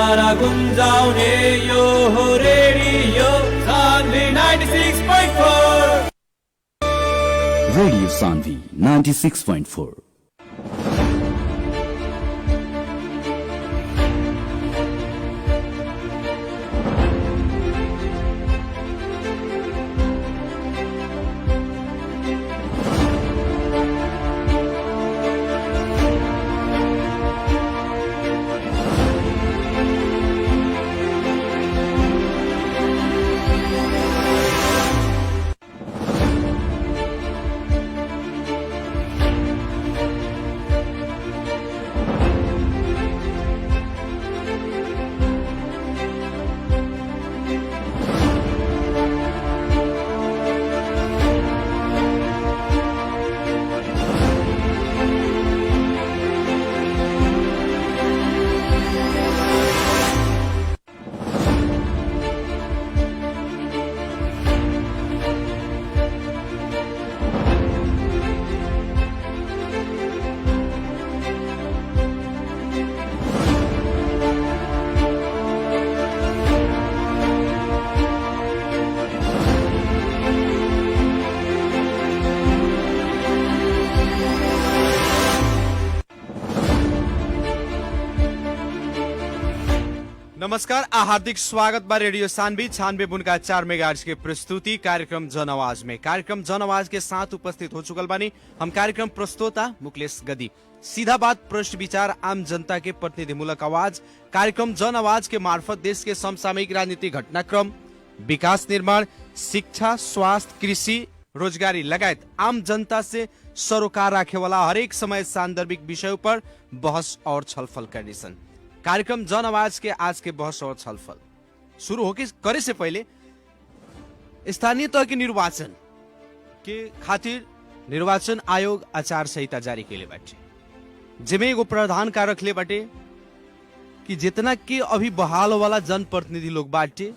सारा गुंजाउने यो हो रेडियो सान्वी 96.4 रेडियो सान्वी 96.4। नमस्कार, हार्दिक स्वागत बा रेडियो सान्वी 96.4 मेगाहर्ट्ज के प्रस्तुति कार्यक्रम जन आवाज में। कार्यक्रम जन आवाज के साथ उपस्थित हो चुकल बानी हम कार्यक्रम प्रस्तोता मुकेश गदी। सीधा बात, प्रश्न विचार, आम जनता के प्रतिनिधिमूलक आवाज। कार्यक्रम जन आवाज के मार्फत देश के समसामयिक राजनीतिक घटनाक्रम, विकास निर्माण, शिक्षा, स्वास्थ्य, कृषि, रोजगारी लगायत आम जनता से सरोकार राखे वाला हरेक समय सान्दर्भिक विषय पर बहस और छलफल करने सन। कार्यक्रम जन आवाज के आज के बहस और छलफल शुरू होके करे से पहले स्थानीय तह के निर्वाचन के खातिर निर्वाचन आयोग आचार संहिता जारी केले बाटे, जिमे एगो प्रधान कारक ले बाटे कि जितना के अभी बहाल वाला जनप्रतिनिधि लोग बाटे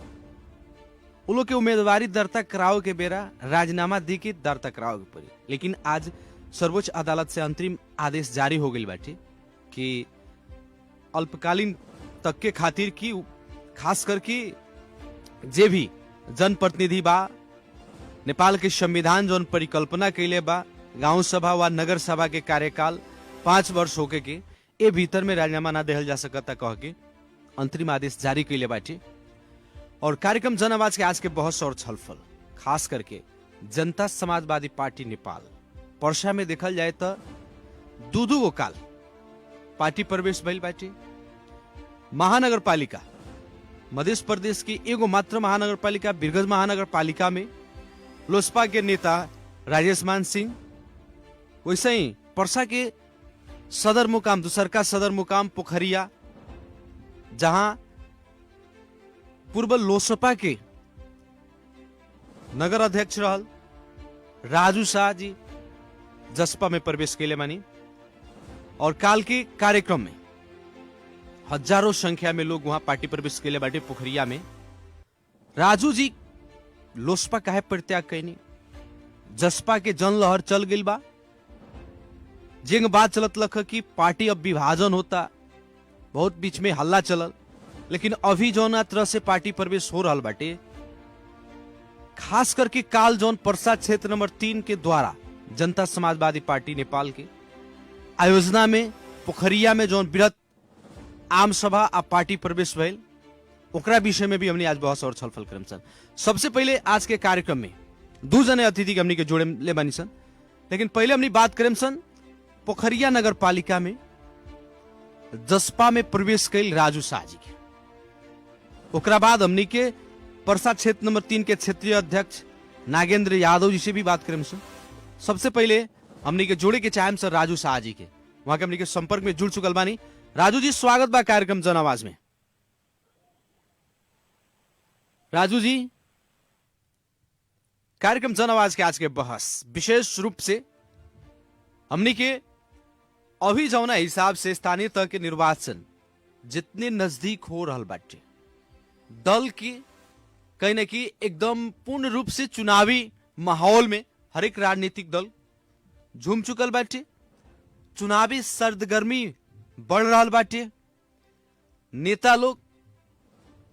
उ लोग के उम्मीदवारी दर्ता कराओ के बेरा राजीनामा दी के दर्ता कराओ के पड़ी। लेकिन आज सर्वोच्च अदालत से अंतरिम आदेश जारी हो गई बाटे कि अल्पकालीन तक के खातिर की खास करके जे भी जनप्रतिनिधि बा, नेपाल के संविधान जोन परिकल्पना कैले बा गांव सभा व नगर सभा के कार्यकाल 5 वर्ष होके के ए भीतर में राजीनामा ना देहल जा सकता कह के अंतरिम आदेश जारी कैले बाटे। और कार्यक्रम जन आवाज के आज के बहस और छलफल खास करके जनता समाजवादी पार्टी नेपाल पर्सा में देखल जाए तो दू गो काल पार्टी प्रवेश भइल बाटे। महानगरपालिका मध्य प्रदेश की एगो मात्र महानगरपालिका वीरगंज महानगरपालिका में लोजपा के नेता राजेश मान सिंह, वैसे ही पर्सा के सदर मुकाम दूसरका सदर मुकाम पोखरिया जहां पूर्व लोजपा के नगर अध्यक्ष रहल राजू शाह जी जसपा में प्रवेश कैले मानी। और काल के कार्यक्रम में हजारों संख्या में लोग वहां पार्टी प्रवेश के लिए बाटे पोखरिया में। राजू जी लोजपा काहे परित्याग कैनी, जसपा के जन लहर चल गई बा, जिंग बात चलत लख कि पार्टी अब विभाजन होता, बहुत बीच में हल्ला चलल। लेकिन अभी जौन तरह से पार्टी प्रवेश हो रहा बाटे, खास करके काल जौन पर्सा क्षेत्र नंबर 3 के द्वारा जनता समाजवादी पार्टी नेपाल के आयोजना में पोखरिया में जौन बृहत आम सभा आ पार्टी प्रवेश भइल, ओकरा विषय में भी हमने आज बहस और छलफल करम सन। सबसे पहले आज के कार्यक्रम में 2 जने अतिथि के हमने के जोड़े ले बानी सन, लेकिन पहले हमने बात करम सन पोखरिया नगर पालिका में जसपा में प्रवेश कैल राजू शाह जी के। ओकरा बाद हमने के पर्सा क्षेत्र नंबर 3 के क्षेत्रीय अध्यक्ष नागेंद्र यादव जी से भी बात करम सन। सबसे पहले हमने के जोड़े के चाहेम सर राजू शाह जी के, वहां के हमने के संपर्क में जुड़ चुकल बानी। राजू जी स्वागत बा कार्यक्रम जन आवाज में। राजू जी, कार्यक्रम जन आवाज के आज के बहस विशेष रूप से हमने के अभी जौना हिसाब से स्थानीय तह के निर्वाचन जितने नजदीक हो रहा बाटे, दल की कहीं न कहीं एकदम पूर्ण रूप से चुनावी माहौल में हर एक राजनीतिक दल झूम चुकल बाटे। चुनावी सरगर्मी बढ़ रहा बाटे। नेता लोग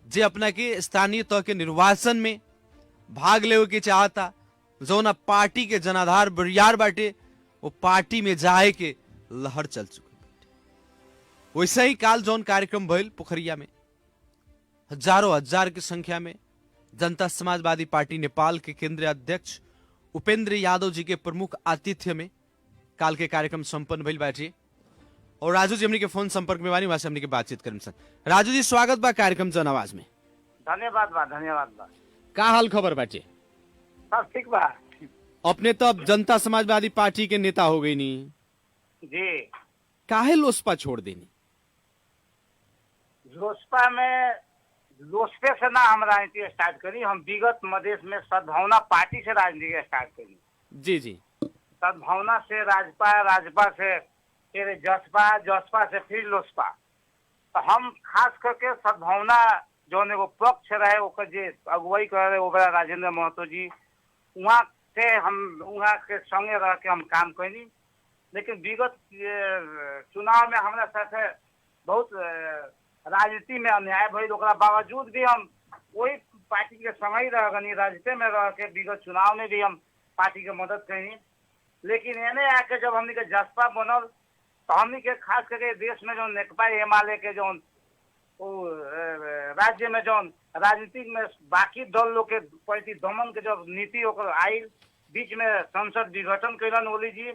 जे अपना के स्थानीय तह के निर्वाचन में भाग लेवे के चाहता, जौना पार्टी के जनाधार बरियार बाटे, वो पार्टी में जाए के लहर चल चुकी बाटे। वैसे ही काल जौन कार्यक्रम भइल पोखरिया में हजारों हजार की संख्या में जनता समाजवादी पार्टी नेपाल के केंद्रीय अध्यक्ष उपेंद्र यादव जी के प्रमुख आतिथ्य में काल के कार्यक्रम संपन्न भइल बाटे। और राजू जी हमनी के फोन संपर्क में बानी, वहां से हमनी के बातचीत करम सन। राजू जी स्वागत बा कार्यक्रम जन आवाज में। धन्यवाद बा। का हाल खबर बाटे? सब ठीक बा। अपने तो अब जनता समाजवादी पार्टी के नेता हो गई नी जी। काहे लोसपा छोड़ देनी? लोसपे से ना हम राजनीति स्टार्ट करी, हम विगत मधेश में सद्भावना पार्टी से राजनीति स्टार्ट करी। जी जी। सद्भावना से राजपा से फिर जसपा से फिर लोसपा। तो हम खास करके सद्भावना जौन एगो पक्ष रहे ओकर जे अगुवाई कर रहे ओकरा राजेंद्र महतो जी, वहाँ से हम वहाँ के संगे रह के हम काम कैनी। लेकिन विगत चुनाव में हमारा साथ बहुत राजनीति में अन्याय भइल, ओकरा बावजूद भी हम वही पार्टी के संगे ही रह गनी, राजनीति में रह के विगत चुनाव में भी हम पार्टी के मदद कैनी। लेकिन एने आके जब हमनी के जसपा बनल तो हमनी के खास करके देश में जो नेकपा एमाले के जो राज्य में जो राजनीतिक में बाकी दल लोग के प्रति दमन के जब नीति ओकर आयल, बीच में संसद विघटन कैलन ओली जी,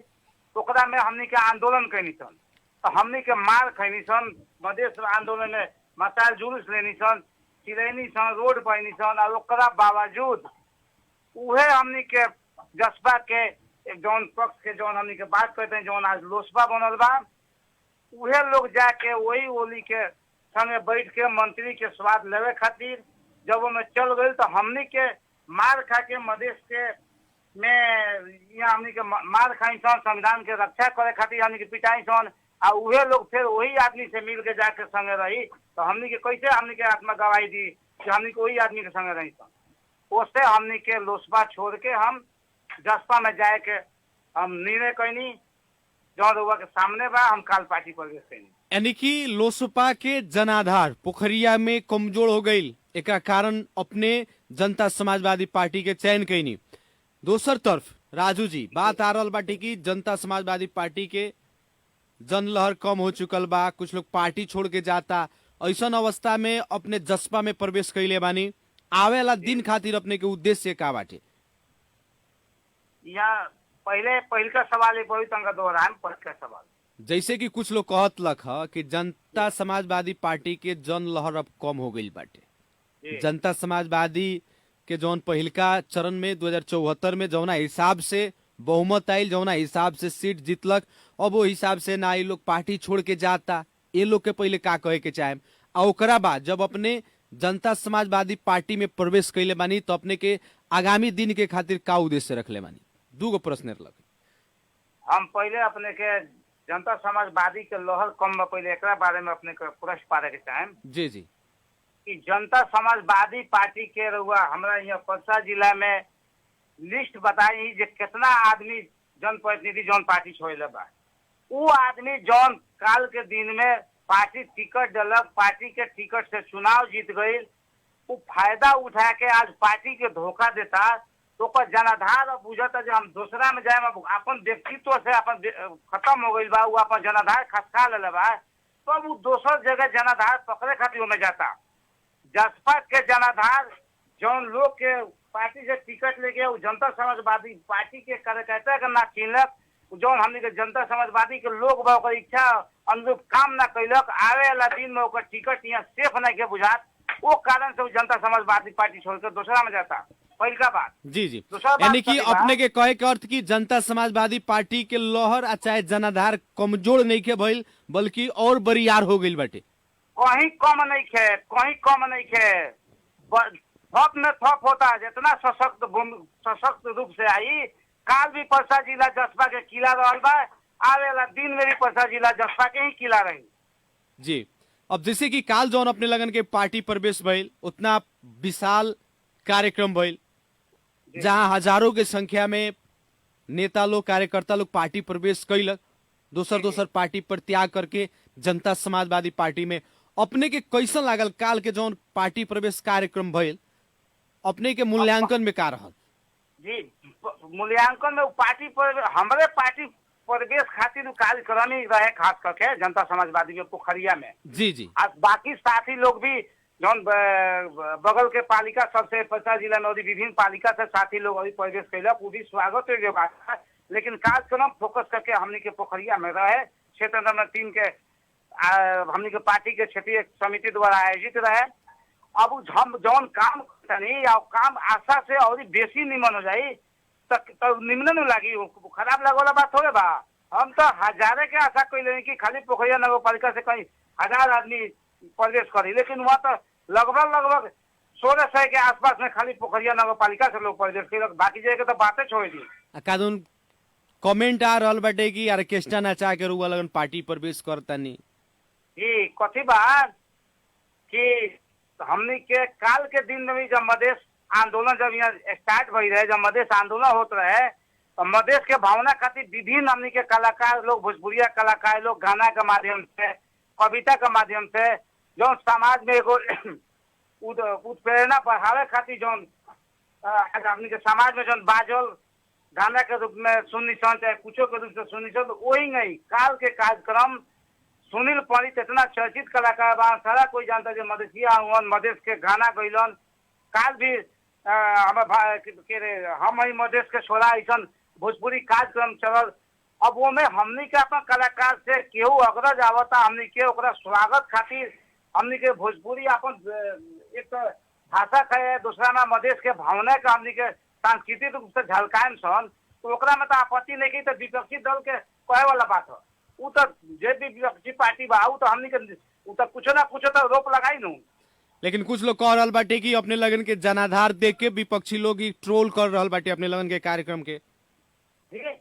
ओकरा में हमनी के आंदोलन कैनी सन। तो हमनी के मार खैनी सन, मधेश आंदोलन में मसाल जुलूस लेनी सन, चिरैनी सन, रोड पैनी सन। और ओकरा बावजूद उहे हमनी के जसपा के जौन पक्ष के जौन हमनी के बात करते हैं, जौन आज लोसपा बनल बा, उहे लोग जाके वही ओली के संगे बैठ के मंत्री के स्वाद लेवे खातिर जब वो में चल गई तो हमनी के मार खा के मधेश के में यहाँ हमनी के मार खाई सन, संविधान के रक्षा करे खातिर हमनी के पिटाई सन। और उहे लोग फिर वही आदमी से मिल के जाके संगे रही तो हमनी के कैसे हमनी के आत्मा गवाही दी कि हमनी के वही आदमी के संगे रही सन। उससे हमनी के लोसपा छोड़ के हम जसपा में जाए के हम निर्णय कैनी, जौन रउआ के सामने बा। हम काल पार्टी प्रवेश कैनी। यानी कि लोसपा के जनाधार पोखरिया में कमजोर हो गई, एक कारण अपने जनता समाजवादी पार्टी के चयन कैनी। दोसर तरफ राजू जी बात आ रहा बाटे कि जनता समाजवादी पार्टी के जनलहर कम हो चुकल बा, कुछ लोग पार्टी छोड़ के जाता, ऐसा अवस्था में अपने जसपा में प्रवेश कैले बानी। आवे वाला दिन खातिर अपने के उद्देश्य का बाटे? यहाँ पहले का सवाल है बहुत अंग दोहराएं। पहले का सवाल जैसे कि कुछ लोग कहत लक ह कि जनता समाजवादी पार्टी के जनलहर अब कम हो गई बाटे। जनता समाजवादी के जौन पहिलका चरण में 2074 में जौना हिसाब से बहुमत आयल, जौना हिसाब से सीट जीतलक, अब वो हिसाब से ना ये लोग पार्टी छोड़ के जाता। ये लोग के पहले का कहे के चाहे, और ओकरा बाद जब अपने जनता समाजवादी पार्टी में प्रवेश कैले बानी तो अपने के आगामी दिन के खातिर का उद्देश्य रखले बानी? दूगो प्रश्न रख। हम पहले अपने के जनता समाजवादी के लहर कम में पहले एक बारे में अपने के प्रश्न पारे के चाहे। जी जी। कि जनता समाजवादी पार्टी के रउआ हमरा यहाँ पर्सा जिला में लिस्ट बताई जे कितना आदमी जनप्रतिनिधि जौन पार्टी छोड़ले बा। वो आदमी जौन काल के दिन में पार्टी टिकट दिलक, पार्टी के टिकट से चुनाव जीत गई, वो फायदा उठा के आज पार्टी के धोखा देता तो जनाधार अब बुझता जो हम दूसरा में जाए अपन व्यक्तित्व से अपन खत्म हो गई बा, वो अपन जनाधार खसका ले बा, तो वो दोसर जगह जनाधार पकड़े खातिर में जाता। जसपा के जनाधार जौन लोग के पार्टी से टिकट लेके जनता समाजवादी पार्टी के कार्यकर्ता के ना चिन्हलक, जौन हमने के जनता समाजवादी के लोग बा ओकर इच्छा अनुरूप काम ना कैलक, आवे वाला दिन में ओकर टिकट यहाँ सेफ नहीं के बुझात, वो कारण से जनता समाजवादी पार्टी छोड़ के दूसरा में जाता। पहला बात। जी जी। यानी कि अपने के कहे के अर्थ की जनता समाजवादी पार्टी के लहर आ चाहे जनाधार कमजोर नहीं के भइल, बल्कि और बरियार हो गई बाटे। कहीं कम नहीं खे, कहीं कम नहीं खे, थप में थप होता। जितना सशक्त रूप से आई, काल भी पर्सा जिला जसपा के किला रहल बा, आवे वाला दिन में भी पर्सा जिला जसपा के ही किला रही। जी। अब जैसे कि काल जौन अपने लगन के पार्टी प्रवेश भइल, उतना विशाल कार्यक्रम भइल जहां हजारों के संख्या में नेता लोग कार्यकर्ता लोग पार्टी प्रवेश कैलक, दोसर पार्टी पर त्याग करके जनता समाजवादी पार्टी में अपने के कैसन लागल काल के जौन पार्टी प्रवेश कार्यक्रम भइल, अपने के मूल्यांकन में का रहल? जी मूल्यांकन में उ पार्टी पर हमारे पार्टी प्रवेश खातिर उ कार्यक्रम ही रहे, खास करके जनता समाजवादी में पोखरिया में। जी जी। आज बाकी साथी लोग भी जौन बगल के पालिका सबसे 50 जिला में विभिन्न पालिका से साथी लोग अभी प्रवेश कैलक, वो भी स्वागत योग्य बात है। लेकिन कार्यक्रम फोकस करके हमनी के पोखरिया में रहे, क्षेत्र नंबर 3 के हमनी के पार्टी के क्षेत्रीय समिति द्वारा आयोजित रहे। अब हम जौन काम करतनी या काम आशा से और बेसी निमन हो जाई तो निमन न लागी, खराब लगे वाला बात थोड़े बा। हम तो हजारे के आशा कैले कि खाली पोखरिया नगर पालिका से कहीं 1000 आदमी प्रवेश करी, लेकिन वहाँ तो लगभग 1600 के आसपास में खाली पोखरिया नगर पालिका से लोग प्रवेश कर, बाकी जगह के तो बातें छोड़ दी। कानून कमेंट आ रहल बाटे कि ऑर्केस्ट्रा नचा के रुआ लगन पार्टी प्रवेश करतनी। जी कथी बात कि हमनी के काल के दिन में भी जब मधेश आंदोलन जब यहाँ स्टार्ट भई रहे, जब मधेश आंदोलन होत रहे, तो मधेश के भावना खातिर विभिन्न हमनी के कलाकार लोग, भोजपुरिया कलाकार लोग गाना के माध्यम से, कविता के माध्यम से जो समाज में एगो उत्प्रेरणा बढ़ावे खातिर जो हमनी के समाज में जो बाजल गाना के रूप में सुनी सन, चाहे कुछो के रूप से सुनी सन, तो वही नहीं काल के कार्यक्रम सुनील पंडित इतना चर्चित कलाकार बा, सारा कोई जानता है मधेसिया हुन, मधेश के गाना गैलन। काल भी हम मधेश के छोड़ा ऐसा भोजपुरी कार्यक्रम चलल। अब वो में हमनी के अपन कलाकार से केहू अग्रज आवता, हमनी के ओकरा स्वागत खातिर हमनी के भोजपुरी अपन एक तो भाषा का दूसरा में मधेश के भावना का हमनी के सांस्कृतिक रूप से झलकाएम सन, तो ओकरा में तो आपत्ति नहीं की। तो विपक्षी दल के कहे वाला बात है, वो तो जे भी विपक्षी पार्टी बा तो हमनी के तो कुछ ना कुछ तो रोप लगाई नू। लेकिन कुछ लोग कह रहल बाटे कि अपने लगन के जनाधार देख के विपक्षी लोग ट्रोल कर रहल बाटे अपने लगन के कार्यक्रम के। ठीक है,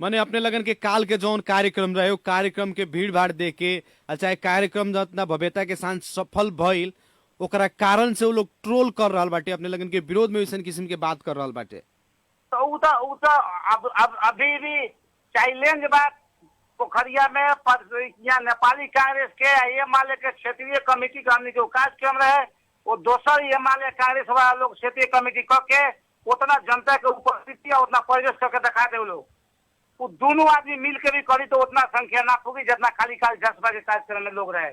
माने अपने लगन के काल के जौन कार्यक्रम रहे, वो कार्यक्रम के भीड़ भाड़ देख के, चाहे कार्यक्रम जितना भव्यता के साथ सफल भइल, ओकरा कारण से वो लोग ट्रोल कर रहल बाटे, अपने लगन के विरोध में वैसन किस्म के बात कर रहल बाटे। तो अब अभी भी चैलेंज बात पोखरिया में यहाँ नेपाली कांग्रेस के ये माले के क्षेत्रीय कमेटी का हमने जो कार्यक्रम रहे, वो दोसर ये माले कांग्रेस वाला लोग क्षेत्रीय कमेटी करके उतना जनता के उपस्थिति और उतना प्रवेश करके दिखा दे। लोग वो दोनों आदमी मिल के भी करी तो उतना संख्या ना होगी जितना खाली जसपा के कार्यक्रम में लोग रहे।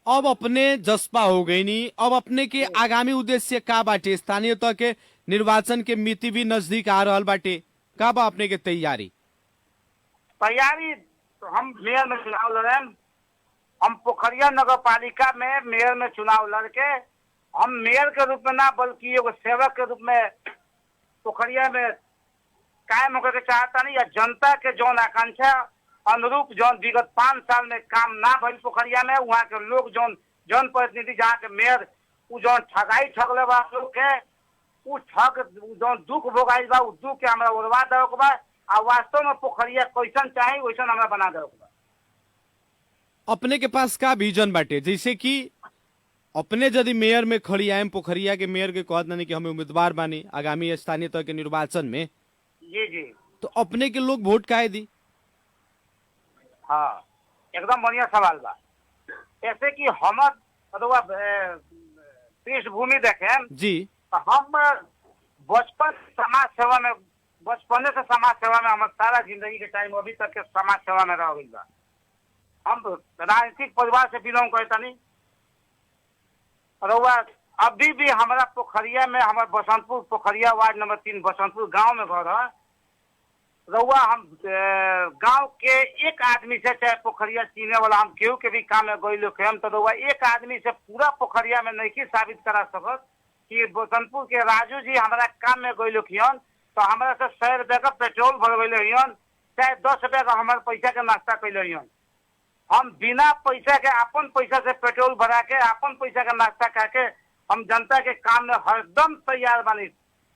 अब अपने जसपा हो गई नी, अब अपने के आगामी उद्देश्य का बाटे? स्थानीय तह के निर्वाचन के मिति भी नजदीक आ रहल बाटे, का बा अपने के तैयारी? तो हम मेयर में चुनाव लड़े, हम पोखरिया नगर पालिका में मेयर में चुनाव लड़के हम मेयर के रूप में ना बल्कि एगो सेवक के रूप में पोखरिया में कायम होकर के चाहता नहीं, या जनता के जौन आकांक्षा अनुरूप जौन विगत 5 साल में काम ना भइल पोखरिया में, वहाँ के लोग जौन जनप्रतिनिधि जहाँ के मेयर उ जौन ठगाई ठगले बा लोग के, उ ठग जौन दुख भोगाई बा, उ दुख के हमरा उड़वा दे बा, आ वास्तव में पोखरिया कैसन चाहे वैसन हमरा बना दे बा। अपने के पास का विजन बाटे? जैसे कि अपने यदि मेयर में खड़ी आए, पोखरिया के मेयर के कहत नहीं कि हमें उम्मीदवार बानी आगामी स्थानीय तह के निर्वाचन में, जी जी, तो अपने के लोग वोट काहे दी? हाँ एकदम बढ़िया सवाल बा। ऐसे कि हम पृष्ठभूमि देखे जी, हम बचपन समाज सेवा में, बचपने से समाज सेवा में हम सारा जिंदगी के टाइम अभी तक के समाज सेवा में रह गई बा। हम राजनीतिक परिवार से बिलोंग करता नहीं, रउआ अभी भी हमारा पोखरिया में, हमारे बसंतपुर पोखरिया वार्ड नंबर 3 बसंतपुर गांव में घर है। रउआ हम गांव के एक आदमी से, चाहे पोखरिया चीने वाला हम केहू के भी काम में गई लोग हम, तो रउआ एक आदमी से पूरा पोखरिया में नहीं साबित करा सकत कि बसंतपुर के राजू जी हमारा काम में गई लोग तो हमारा से 100 रुपया का पेट्रोल भरवेले हियन, चाहे 10 रुपया का हमारे पैसा के नाश्ता कैले हियन। हम बिना पैसा के, अपन पैसा से पेट्रोल भरा के, अपन पैसा का नाश्ता करके हम जनता के काम में हरदम तैयार बानी।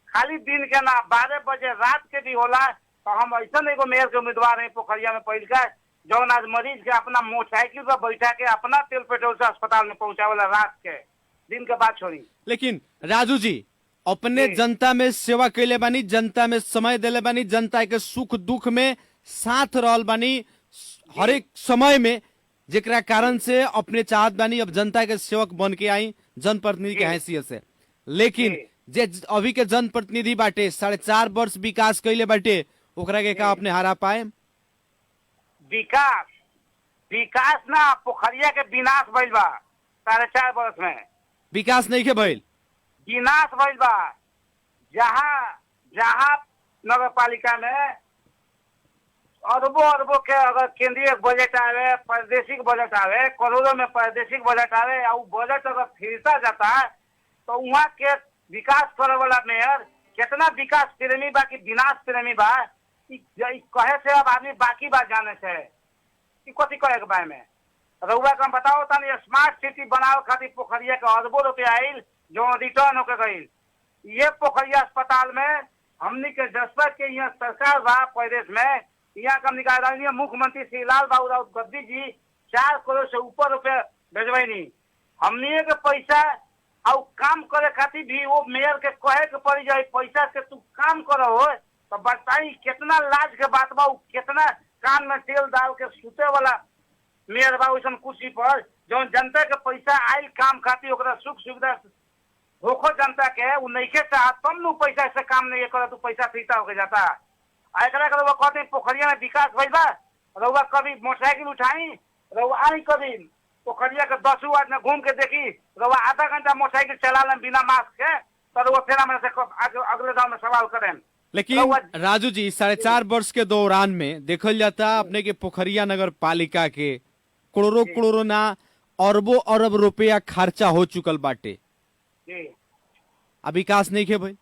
खाली दिन के ना 12 बजे रात के भी होला तो हम ऐसा एगो मेयर के उम्मीदवार है पोखरिया में पहिल का, जौन आज मरीज के अपना मोटरसाइकिल पर बैठा के अपना तेल पेट्रोल से अस्पताल में पहुंचावेला रात के, दिन के बाद छोड़ी। लेकिन राजू जी अपने जनता में सेवा कैले बानी, जनता में समय देले बानी, जनता के सुख दुख में साथ रहल बानी, हर एक समय में जेकरा कारण से अपने चाहत बानी अब जनता के सेवक बन के आई जनप्रतिनिधि के हैसियत से, लेकिन जे अभी के जनप्रतिनिधि बाटे 4.5 वर्ष विकास कैले बाटे ओकरा के का अपने हरा पाए? विकास विकास ना पोखरिया के विनाश भइल बा 4.5 वर्ष में। विकास नहीं के भइल, विनाश भइल बा। जहाँ नगर पालिका में अरबों के अगर केंद्रीय बजट आवे, प्रादेशिक बजट आवे, करोड़ों में प्रादेशिक बजट आवे और बजट अगर फिरता जाता है तो वहाँ के विकास करे वाला मेयर कितना विकास प्रेमी बा कि विनाश प्रेमी बा, कहे से अब आदमी बाकी बात जाने से कि कथी करे के बारे में। रउआ के हम बताओ तनी स्मार्ट सिटी बनावे खातिर पोखरिया के अरबों रुपया आयल जो रिटर्न होके गईल। ये पोखरिया अस्पताल में हमनी के जसपा के यहाँ सरकार बा प्रदेश में, यहाँ का निकाय मुख्यमंत्री श्री लाल बाबू राउत गद्दी जी 4 करोड़ से ऊपर रुपया भेजवाई। हमनी के पैसा और काम करे खातिर भी वो मेयर के कहे के पड़ी जाए पैसा से तू काम करो हो, तो बताई कितना लाज के बात बा। कितना कान में तेल डाल के सुते वाला मेयर बा वैसन कुर्सी पर, जो जनता के पैसा आयल काम खातिर ओकरा सुख सुविधा होखो जनता के वो नहीं के चाहत तब न पैसा से काम नहीं करे, तू पैसा फीता होके जाता। एकरा के रउआ कहते पोखरिया में विकास भइल बा, रउआ कभी मोटरसाइकिल उठाई, रउआ आई कभी पोखरिया के 10 वाट में घूम के देखी, रउआ आधा घंटा मोटरसाइकिल चला लें बिना मास्क के, तो रउआ फिर हमारे से अगले दाव में सवाल करें। लेकिन राजू जी 4.5 वर्ष के दौरान में देखल जाता अपने के पोखरिया नगर पालिका के करोड़ों ना अरबों अरब रुपया खर्चा हो चुकल बाटे, अब विकास नहीं के भाई।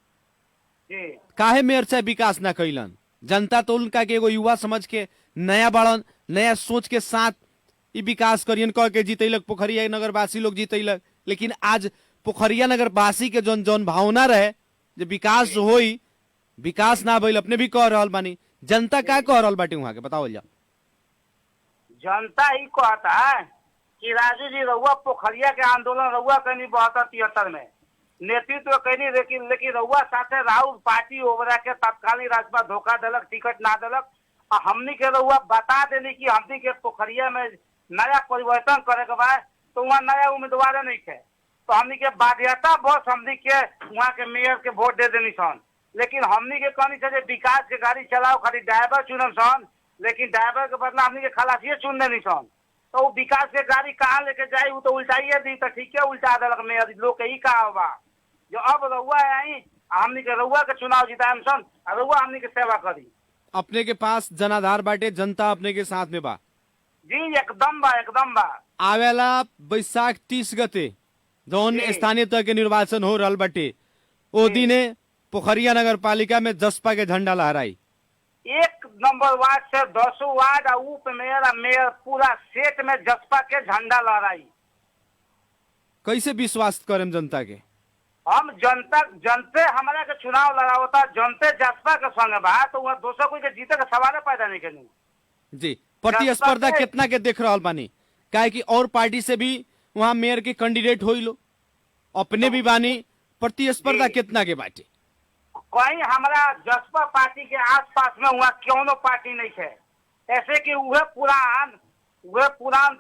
काहे मेयर साहब विकास ना कैलन? जनता तो उनका के एगो युवा समझ के नया बाड़न, नया सोच के साथ ई विकास करियन कह के जीतैलक, पोखरिया नगर वासी लोग जीतैलक। लेकिन आज पोखरिया नगर वासी के जौन भावना रहे जे विकास होई, विकास ना भइल। अपने भी कह रहल बानी, जनता का कह रहल बाटे वहां के बताओ जा। जनता ही कहता है कि राजू जी रउआ पोखरिया के आंदोलन रउआ कहीं 72-73 में नेतृत्व कहीं, लेकिन रउआ साथे राहुल पार्टी ओवरा के तत्कालीन राज्यसभा धोखा दिलक, टिकट ना दिलक। और हमनी के रउआ बता देली कि हमनी के पोखरिया में नया परिवर्तन करे के बाद तो वहाँ नया उम्मीदवार नहीं थे, तो हमनी के बाध्यता बस हमनी के वहाँ के मेयर के वोट दे देनी सन। लेकिन हमनी के कहनी से विकास के गाड़ी चलाओ खाली ड्राइवर चुनम सन, लेकिन ड्राइवर के बदला हमनी के खलासिये चुन देनी सन। तो वो विकास के गाड़ी कहाँ लेके जाये वो तो उल्टाइए दी, तो ठीक है उल्टा दिलक मेयर लोग के ही कहा बा। जो अब रउआ आई हमनी के रउआ के चुनाव जिताएम सन, रउआ हमनी के सेवा करी। अपने के पास जनाधार बाटे, जनता अपने के साथ में बा जी, एकदम बा एकदम बा। आवेला बैसाख 30 गते जौन स्थानीय तह के निर्वाचन हो रहल बाटे, ओ दिने पोखरिया नगर पालिका में जसपा के झंडा लहराई। 1 नंबर वार्ड से 10 वार्ड उप मेयर पूरा सेट में जसपा के झंडा लहराई। कैसे विश्वास करें जनता के? हम जनते हमारा के चुनाव लड़ावता, जनते जसपा के संग बा, तो वहाँ दोसर कोई के जीते के सवाल पैदा नहीं करनी जी। प्रतिस्पर्धा कितना के देख रहल बानी, काहे कि और पार्टी से भी वहाँ मेयर के कैंडिडेट होई लो, अपने भी बानी, प्रतिस्पर्धा कितना के बाटे? कहीं हमारा जसपा पार्टी के आसपास में वहाँ क्यों पार्टी नहीं है, ऐसे कि वह पुरान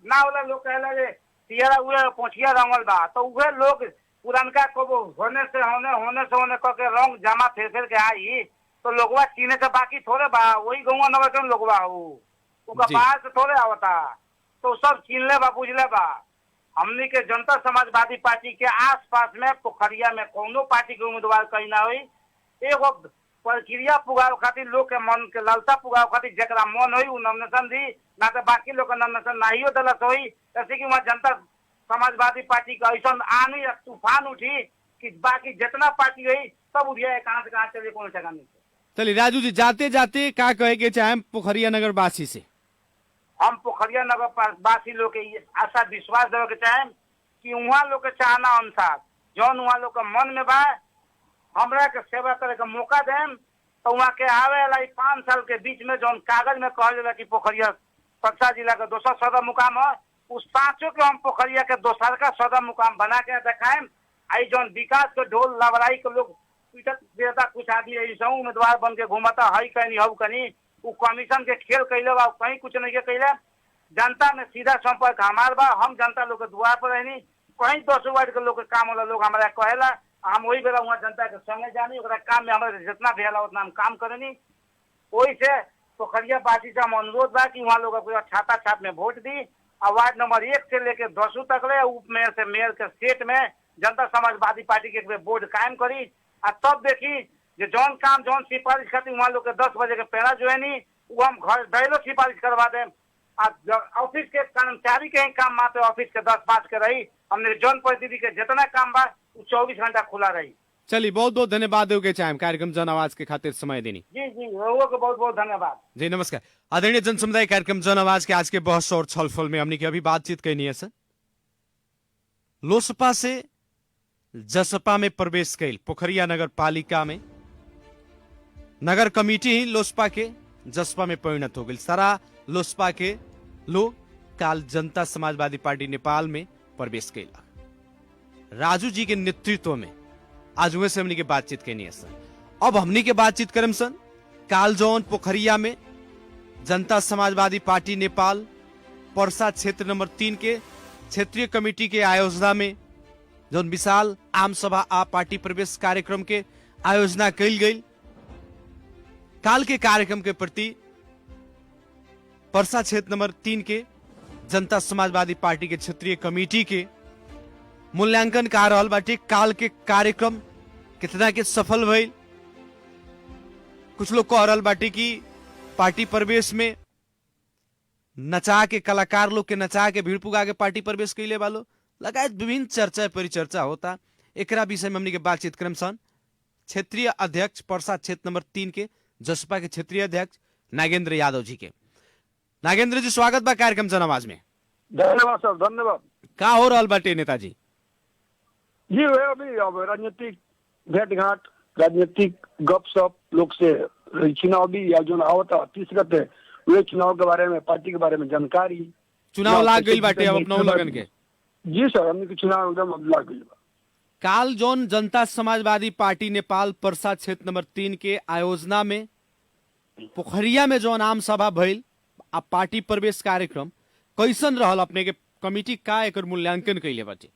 ना वाला लोग कहला तिहरा हुए पोछिया रंगल बा, तो वह लोग पुरानका को होने से होने कह के रंग जमा फेर के आई, तो लोगवा चीने से बाकी थोड़े बा, वही गौवा नगर के लोगवा उनका बाहर से थोड़े आवता, तो सब चीन ले बा, बुझले बा। हमनी के जनता समाजवादी पार्टी के आसपास में पोखरिया में कोनो पार्टी के उम्मीदवार कहीं ना हुई। एगो प्रक्रिया पुगाव खातिर लोग के मन के लालसा पुगाव खातिर जरा मन हुई उ नॉमिनेशन दी, ना तो बाकी लोग के नॉमिनेशन नहीं दलत हुई। जैसे कि वहाँ जनता समाजवादी पार्टी का ऐसा आनी तूफान उठी कि बाकी जितना पार्टी हुई सब उठिया कहाँ से कहाँ चले कौन जगह नहीं। चलिए राजू जी, जाते जाते क्या कहे के चाहे पोखरिया नगर वासी से? हम पोखरिया नगर वासी लोग के आशा विश्वास देवे के चाहे कि वहाँ लोग के चाहना अनुसार जौन वहाँ लोग के मन में बा हमरा के सेवा करे के मौका देम, तो वहाँ के आवे वाला 5 साल के बीच में जौन कागज में कहल जाला कि पोखरिया पक्सा जिला के दोसर सदर मुकाम है, उस 5 के हम पोखरिया के दोसर का सदर मुकाम बना के दिखाएम। आई जौन विकास के ढोल लवराई के लोग पीटत देता, कुछ आदमी ऐसा उम्मीदवार बन के घूमता है कहीं हऊ कहीं, वो कमीशन के खेल कैले बा, कहीं कुछ नहीं के कैले। जनता में सीधा संपर्क हमार बा। हम जनता लोग के दुआ पर रहनी, कहीं 10 वार्ड के लोग के काम वाला लोग हमारा कहेला, हम वही बेरा वहाँ जनता के संगे जानी, ओकरा काम में हमारे जितना भेला उतना हम काम करनी। वही से पोखरिया पार्टी से हम अनुरोध बा कि वहाँ लोग छाता छाप में वोट दी और वार्ड नंबर 1 से लेकर 10 तक ले उप मेयर से मेयर के सेट में जनता समाजवादी पार्टी के बोर्ड कायम करी। और तब देखी जो जौन काम जौन सिफारिश खाती वहाँ लोग के 10 बजे के पहला जो है नी वो हम घर डैलो सिफारिश करवा दें। ऑफिस के कर्मचारी के ही काम मात्र ऑफिस के 10-5 के रही, हमने जन प्रतिनिधि के जितना काम बा 24 घंटा खुला रही। चलिए बहुत बहुत धन्यवाद देव के चाहे कार्यक्रम जन आवाज के खातिर समय देनी। जी जी वो को बहुत बहुत धन्यवाद जी नमस्कार। आदरणीय जन समुदाय कार्यक्रम जन आवाज के आज के बहस और छलफल में हमने की अभी बातचीत करनी है सर। लोसपा से जसपा में प्रवेश कैल पोखरिया नगर पालिका में नगर कमेटी ही लोसपा के जसपा में परिणत हो गई। सारा लोसपा के लोग काल जनता समाजवादी पार्टी नेपाल में प्रवेश कैला। राजू जी के नेतृत्व में आज हुए से हमने की बातचीत करनी है सर। अब हमने के बातचीत करम सन काल जौन पोखरिया में जनता समाजवादी पार्टी नेपाल पर्सा क्षेत्र नंबर 3 के क्षेत्रीय कमेटी के आयोजना में जौन विशाल आम सभा आ पार्टी प्रवेश कार्यक्रम के आयोजना कैल गई। काल के कार्यक्रम के प्रति पर्सा क्षेत्र नंबर 3 के जनता समाजवादी पार्टी के क्षेत्रीय कमेटी के मूल्यांकन का रहल बाटे काल के कार्यक्रम कितना के सफल भइल। कुछ लोग कह रहल बाटे कि पार्टी प्रवेश में नचा के कलाकार लोग के नचा के भीड़ पुगा के पार्टी प्रवेश कैले वालों लगायत विभिन्न चर्चा परिचर्चा होता। एकरा विषय में हमने के बातचीत क्रम सन क्षेत्रीय अध्यक्ष पर्सा क्षेत्र नंबर 3 के जसपा के क्षेत्रीय अध्यक्ष नागेंद्र यादव जी के। नागेंद्र जी स्वागत बा कार्यक्रम जन आवाज में। धन्यवाद सर धन्यवाद। का हो रहल बाटे नेताजी जी अभी अब राजनीतिक भेंटघाट राजनीतिक गपशप लोग से चुनाव भी या जो आवता 30 गते वे चुनाव के बारे में पार्टी के बारे में जानकारी चुनाव लाग गई बाटे अब अपना लगन के। जी सर हमने चुनाव एकदम अब लाग गई। काल जौन जनता समाजवादी पार्टी नेपाल पर्सा क्षेत्र नंबर 3 के आयोजना में पोखरिया में जौन आम सभा भइल आ पार्टी प्रवेश कार्यक्रम कैसन रहल अपने के कमिटी का एक मूल्यांकन कैले बाटे।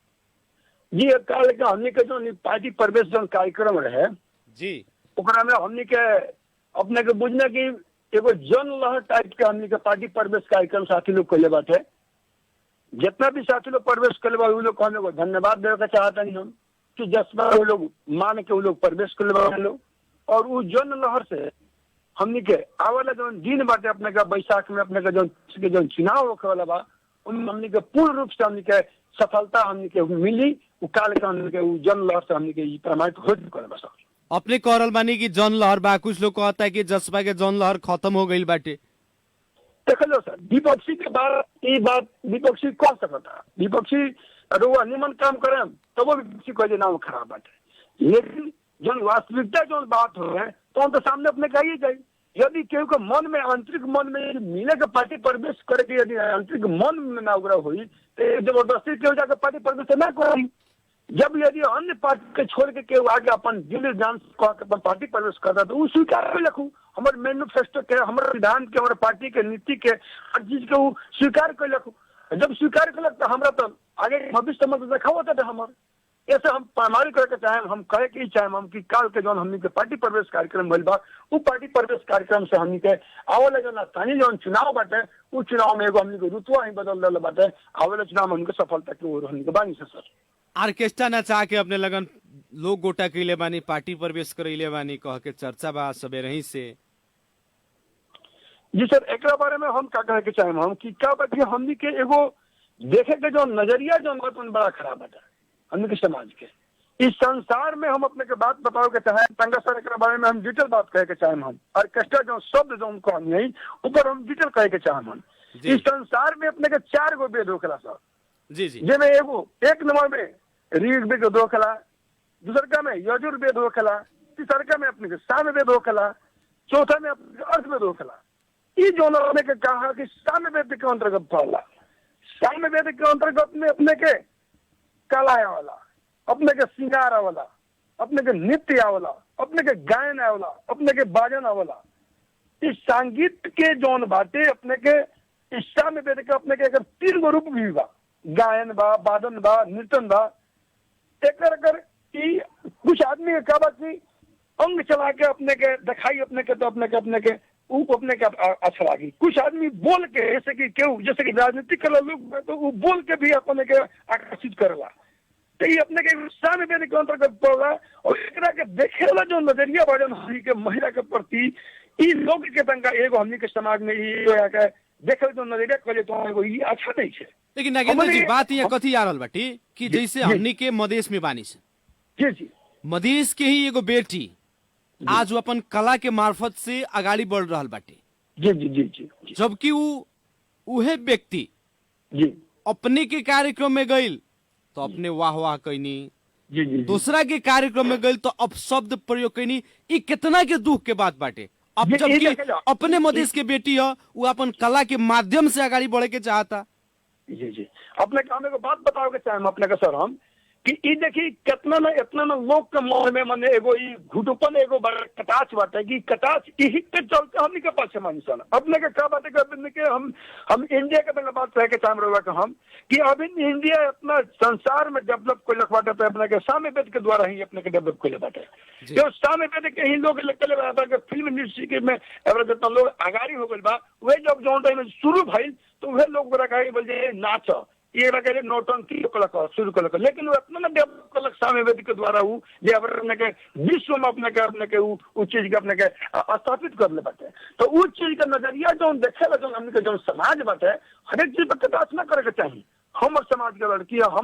जी काल के हमने के जो पार्टी प्रवेश जो कार्यक्रम रहे जी ओकरा में हमने के अपने के बुझने की एगो जन लहर टाइप के हमने के पार्टी प्रवेश कार्यक्रम साथी लोग कैले बाटे। जितना भी साथी लोग प्रवेश कैले बा उ लोग को हमें धन्यवाद देवे के चाहता नहीं हम कि जसपा वो लोग मान के वो लोग प्रवेश कैले बा लोग और वो जन लहर से हमने के आवाला जो दिन बाटे अपने का बैसाख में अपने का जो चुनाव होखे वाला बा उनमें हमने के पूर्ण रूप से हमने के सफलता हमने के मिली। वो काल के हमने के जन लहर से हमने के प्रमाणित हो चुका है। अपने कहल बानी की जन लहर बा, कुछ लोग कहता है कि जसपा के जन लहर खत्म हो गई बाटे। देख लो सर विपक्षी के बाद ये बात विपक्षी कह सकता विपक्षी अगर वो निमन काम करे तो वो विपक्षी कहे नाम खराब बाटे, लेकिन जो वास्तविकता जो बात हो रहा है तो हम तो सामने अपने कही जाए। यदि केहू के मन में आंतरिक मन में मिले के पार्टी प्रवेश करे के यदि आंतरिक मन में ना उगरा हुई तो जबरदस्ती केहू जाकर पार्टी प्रवेश ना करी। जब यदि अन्य पार्टी के छोड़ के केहू आगे अपन दिल जान कह के अपन पार्टी प्रवेश करता तो स्वीकार रखू। हमारे मैनिफेस्टो के हमारे विधान के हमारे पार्टी के नीति के हर चीज के वो स्वीकार कर रखू। जब स्वीकार कर तो हमारा तो आगे भविष्य में देखा होता था हमारे ऐसे हम प्रामाणिक करके चाहे हम कहे कि चाहे हम कि काल के जो हमने के पार्टी प्रवेश कार्यक्रम भइल बा वो पार्टी प्रवेश कार्यक्रम से हमने के आवले जो स्थानीय जो चुनाव बाटे वो चुनाव में एगो हमने के रुतवा ही बदल रहा बाटे। आवले चुनाव में हमने सफलता के ओर हमने के बानी से सर ऑर्केस्ट्रा नचा के अपने लगन लोग गोटा कैले बानी पार्टी प्रवेश करैले बानी कह के चर्चा बा सबे रही से। जी सर एक बारे में हम क्या कहे के चाहे हम कि क्या बात हमने के एगो देखे के जो नजरिया जो बड़ा खराब बाटे हमने के समाज के इस संसार में हम अपने के बात बताओ के चाहे तंगा सर एक बारे में हम डिटेल बात कहे के चाहे हम ऑर्केस्ट्रा जो शब्द जो उनको हम यही ऊपर हम डिटेल कहे के चाहे हम इस संसार में अपने के 4 गो वेद होखेला सर जी जी जेमे एगो एक नंबर में ऋग्वेद होखेला, दूसरका में यजुर्वेद होखेला, तीसरका में अपने के सामवेद होखेला, चौथा में अपने अर्थवेद होखेला। ये जो हमने के कहा कि सामवेद के अंतर्गत पड़ला। सामवेद के अंतर्गत में अपने के कला वाला अपने के श्रृंगार वाला अपने के नृत्य वाला अपने के गायन वाला अपने के बाजन वाला इस संगीत के जौन बाटे अपने के इस्लाम में बेटे के अपने के अगर 3 गो रूप भी बा, गायन बा, वादन बा, नृत्यन बा, एक अगर कि कुछ आदमी के कहबा की अंग चला के अपने के दिखाई अपने के, तो अपने के ऊ अपने के अच्छा लगी। कुछ आदमी बोल के जैसे कि केहू जैसे कि राजनीतिक कर लोग तो वो बोल के भी अपने के आकर्षित करेला, तो ये अपने के सामने देने के अंतर्गत पड़ला। और एकरा के देखे वाला जो नजरिया बा जौन हमनी के महिला के प्रति ई लोग के तंका एगो हमनी के समाज में ई के देखे जो नजरिया करे तो एगो ई अच्छा नहीं है। लेकिन नागेंद्र जी बात यहाँ कथी आ रहल बाटी कि जैसे हमनी के मधेश में बानी से, जी जी, मधेश के ही एगो बेटी आज वो अपन कला के मार्फत से आगाड़ी बढ़ रहल बाटे, जी जी जी जी जी, जबकि उहे व्यक्ति जी अपने के कार्यक्रम में गईल तो अपने वाह वाह कैनी, जी जी, दूसरा के कार्यक्रम में गईल तो अपशब्द प्रयोग कैनी। ई कितना के दुख के बात बाटे। अब ये जबकि देखे जाओ। अपने मधेश के बेटी है वो अपन कला के माध्यम से आगाड़ी बढ़े के चाहता। जी जी, अपने काम एगो बात बताओ के चाहे अपने के सर हम कि ई देखी कितना ना इतना ना लोग के मन में मने एगो ई घुटपन एगो बड़ा कटाच बाटे कि कटाच यही के चलते हमनी के पास मानी सन। अपने के का बात है कि हम इंडिया के तंग बात कहे के चाह रहे कि हम कि अभी इंडिया इतना संसार में डेवलप कोई बाटे तो अपने के सामे वेद के द्वारा ही अपने के डेवलप कोई बाटे। जो सामे वेद के ही लोग लिखले बाटे कि फिल्म इंडस्ट्री में एवरे जितना लोग आगाड़ी हो गइल बा वे जब जोन टाइम शुरू भइल तो वे लोग बड़ा कहे बोल नाच ये लगे नौटंकी शुरू कर, लेकिन वो अपना डेवलप कलक सामे वेद के द्वारा वो जे अपने के विश्व में अपने के वो चीज के अपने के स्थापित कर ले बाटे। तो वो चीज का नजरिया जो देखे जो हमने के जो समाज बाटे हर एक चीज पर कटाक्ष न करे के चाहिए। हमर समाज के लड़की है,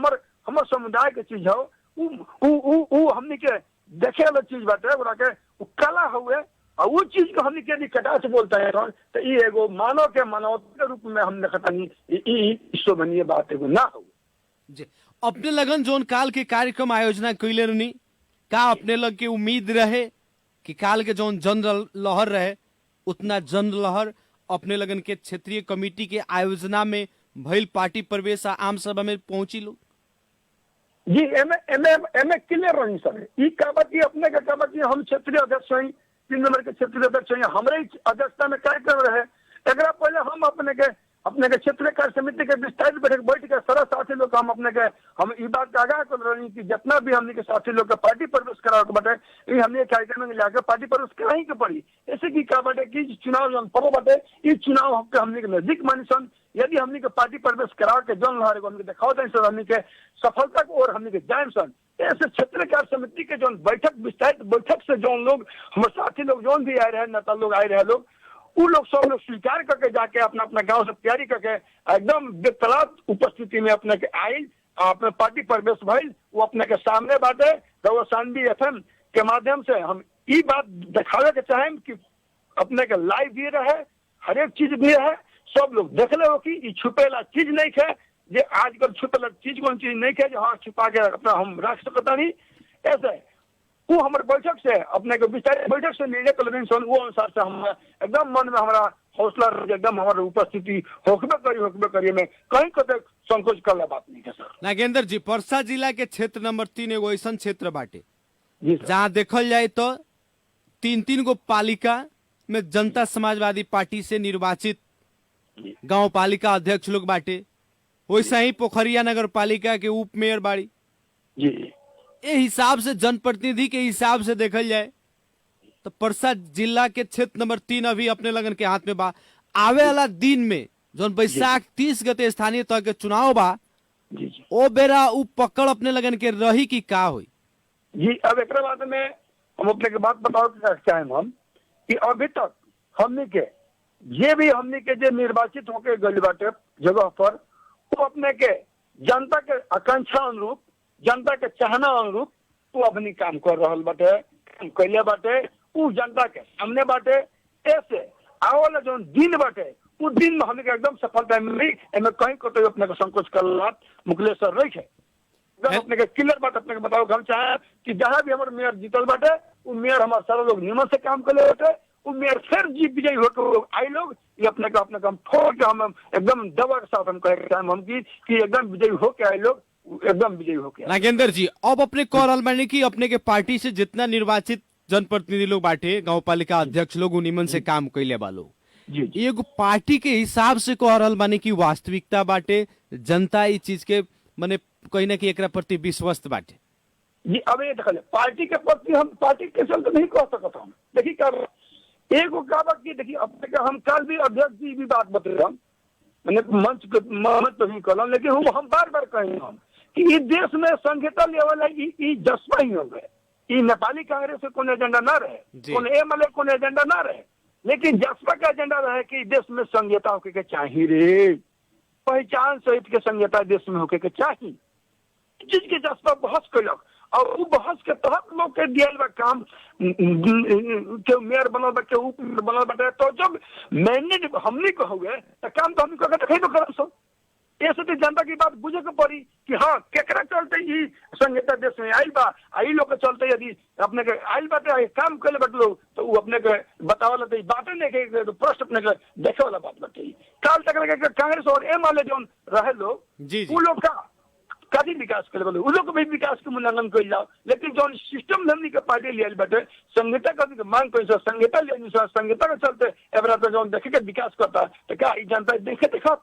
हमर समुदाय के चीज है, वो हमने के देखे वाला चीज बाटे ओकरा के कला हुए और वो चीज को हमने यदि कटाक्ष बोलता है तो ये एगो मानव के मानवता के रूप में हम देखता नहीं शोभनीय बात एगो ना हो। जी, अपने लगन जोन काल के कार्यक्रम आयोजना कैले रहनी का अपने लग के उम्मीद रहे कि काल के जोन जन लहर रहे उतना जन लहर अपने लगन के क्षेत्रीय कमेटी के आयोजना में भइल पार्टी प्रवेश आम सभा में पहुंची लोग? जी एमे क्लियर रही सर ई का बात अपने का बात हम क्षेत्रीय अध्यक्ष हैं, 3 नंबर के क्षेत्रीय अध्यक्ष हैं, हमारे अध्यक्षता में कार्यक्रम रहे। एकरा पहले हम अपने के क्षेत्रीय कार्य समिति के विस्तारित बैठ के सारा साथी लोग हम ई बात का आगाह कर रही कि जितना भी हमने के साथी लोग का पार्टी प्रवेश करा बाटे ये हमने कार्यक्रम में लाकर पार्टी प्रवेश कराही के पड़ी। ऐसे की का बाटे कि चुनाव जो पड़ो बाटे ये चुनाव हमने के नजदीक मानी सन। यदि हमने के पार्टी प्रवेश करा के जन लहर को हमने दिखाओ सर हमने के सफलता को और हमने के जायम सन। ऐसे क्षेत्रीय कार्य समिति के जो बैठक विस्तारित बैठक से जो लोग हमारे साथी लोग जो भी आए रहे नेता लोग आए रहे लोग वो लोग सब लोग स्वीकार करके जाके अपना गांव से तैयारी करके एकदम बेतलात उपस्थिति में अपने के आयल अपने पार्टी प्रवेश भइल वो अपने के सामने बाटे। तो शानवी FM के माध्यम से हम ये बात दिखावे के चाहें कि अपने के लाइव भी रहे हर एक चीज भी है, सब लोग देख ले हो कि छुपेला चीज नहीं है जे आजकल छुपेला चीज कौन चीज नहीं है जो हाँ छुपा के अपना हम रख सकता नहीं। ऐसे वो हमारे बैठक से अपने को विस्तारित बैठक से निर्णय कर वो अनुसार से हम एकदम मन में हमारा हौसला एकदम हमारे उपस्थिति होकबे करिए में कहीं कतक संकोच कर बात नहीं है सर। नागेंद्र जी, परसा जिला के क्षेत्र नंबर 3 एगो ऐसा क्षेत्र बाटे जहाँ देखल जाए तो 3 गो पालिका में जनता समाजवादी पार्टी से निर्वाचित गांव पालिका अध्यक्ष लोग बाटे। वैसा ही पोखरिया नगर पालिका के उप मेयर बाड़ी जी। ए हिसाब से जनप्रतिनिधि के हिसाब से देखल जाए तो परसा जिला के क्षेत्र नंबर 3 अभी अपने लगन के हाथ में बा। आवे वाला दिन में जो बैसाख 30 गते स्थानीय तह के चुनाव बा ओ बेरा उ पकड़ अपने लगन के रही की का हुई जी। अब एक बात में हम अपने के बात बताओ चाहे हम कि अभी तक हमने के ये भी हमने के जो निर्वाचित होके गई बाटे जगह पर वो अपने के जनता के आकांक्षा अनुरूप जनता के चाहना अनुरूप वो अपनी काम कर रहा बाटे कैले बाटे वो जनता के सामने बाटे। ऐसे आवला जो दिन बाटे वो दिन में हमने एकदम सफलता मिली एमे कहीं को तो अपने को संकोच कर मुखलेश सर रही है अपने के क्लियर बात अपने बताओ हम चाहे कि जहाँ भी हमारे मेयर जीतल बाटे वो मेयर हमारे सारा लोग नियमन से काम कर ले बाटे वो मेयर फिर जीत विजयी होकर लोग आई लोग ये अपने को हम ठोक के हम एकदम दवा के साथ हम कहे हम कि एकदम विजयी होके आए लोग एकदम विजयी हो गया। नागेंद्र जी, अब अपने कॉल माने की अपने के पार्टी से जितना निर्वाचित जनप्रतिनिधि लोग बाटे गांव पालिका अध्यक्ष लोग निमन से काम कैले बा लोग जी, जी। एगो पार्टी के हिसाब से कह रहल बानी कि वास्तविकता बाटे, जनता ई चीज के माने कहीं ना कहीं एकरा प्रति विश्वस्त बाटे। जी अब ये देखल पार्टी के प्रति हम पार्टी के चलते नहीं कह सकता हम देखिए कर एगो कहबा की देखिए अपने के हम कल भी अध्यक्ष जी भी बात बतले हम मैंने मंच पर भी कहल लेकिन हम बार बार कहे हम कि इस देश में संहिता लेवल है ई जज्बा ही हो गए ई नेपाली कांग्रेस के कोनो एजेंडा ना रहे कोनो एमएलए कोनो एजेंडा ना रहे लेकिन जज्बा का एजेंडा रहे कि देश में संहिता होके के चाहिए रे पहचान सहित के संहिता देश में होके के चाहिए जिसके जज्बा बहस कैलक और वो बहस के तहत लोग के दियल बा काम के मेयर बनल बा के उप बनल बाटे तो जब मैंने हमने कहुए तो काम तो हमने कहे देखे तो करम सब ऐसे तो जनता की बात बुझे के पड़ी कि हाँ केकरा चलते ही संहिता देश में आयल बा आई लोग के चलते यदि अपने के आयल बाटे काम कैले बाटे लोग तो वो अपने के बतावल तो बातें नहीं के तो प्रश्न अपने के देखे वाला बात बाटे काल तक कांग्रेस और एमएलए जो रहे लोग वो लोग का काफी विकास करे बोले उन लोग को भी विकास के मूल्यांकन कर जाओ लेकिन जो सिस्टम हमनी के पार्टी लिया बाटे संहिता का मांग कर संहिता लिया संहिता के चलते एवरा तो जो देखे के विकास करता तो क्या जनता देखे देखा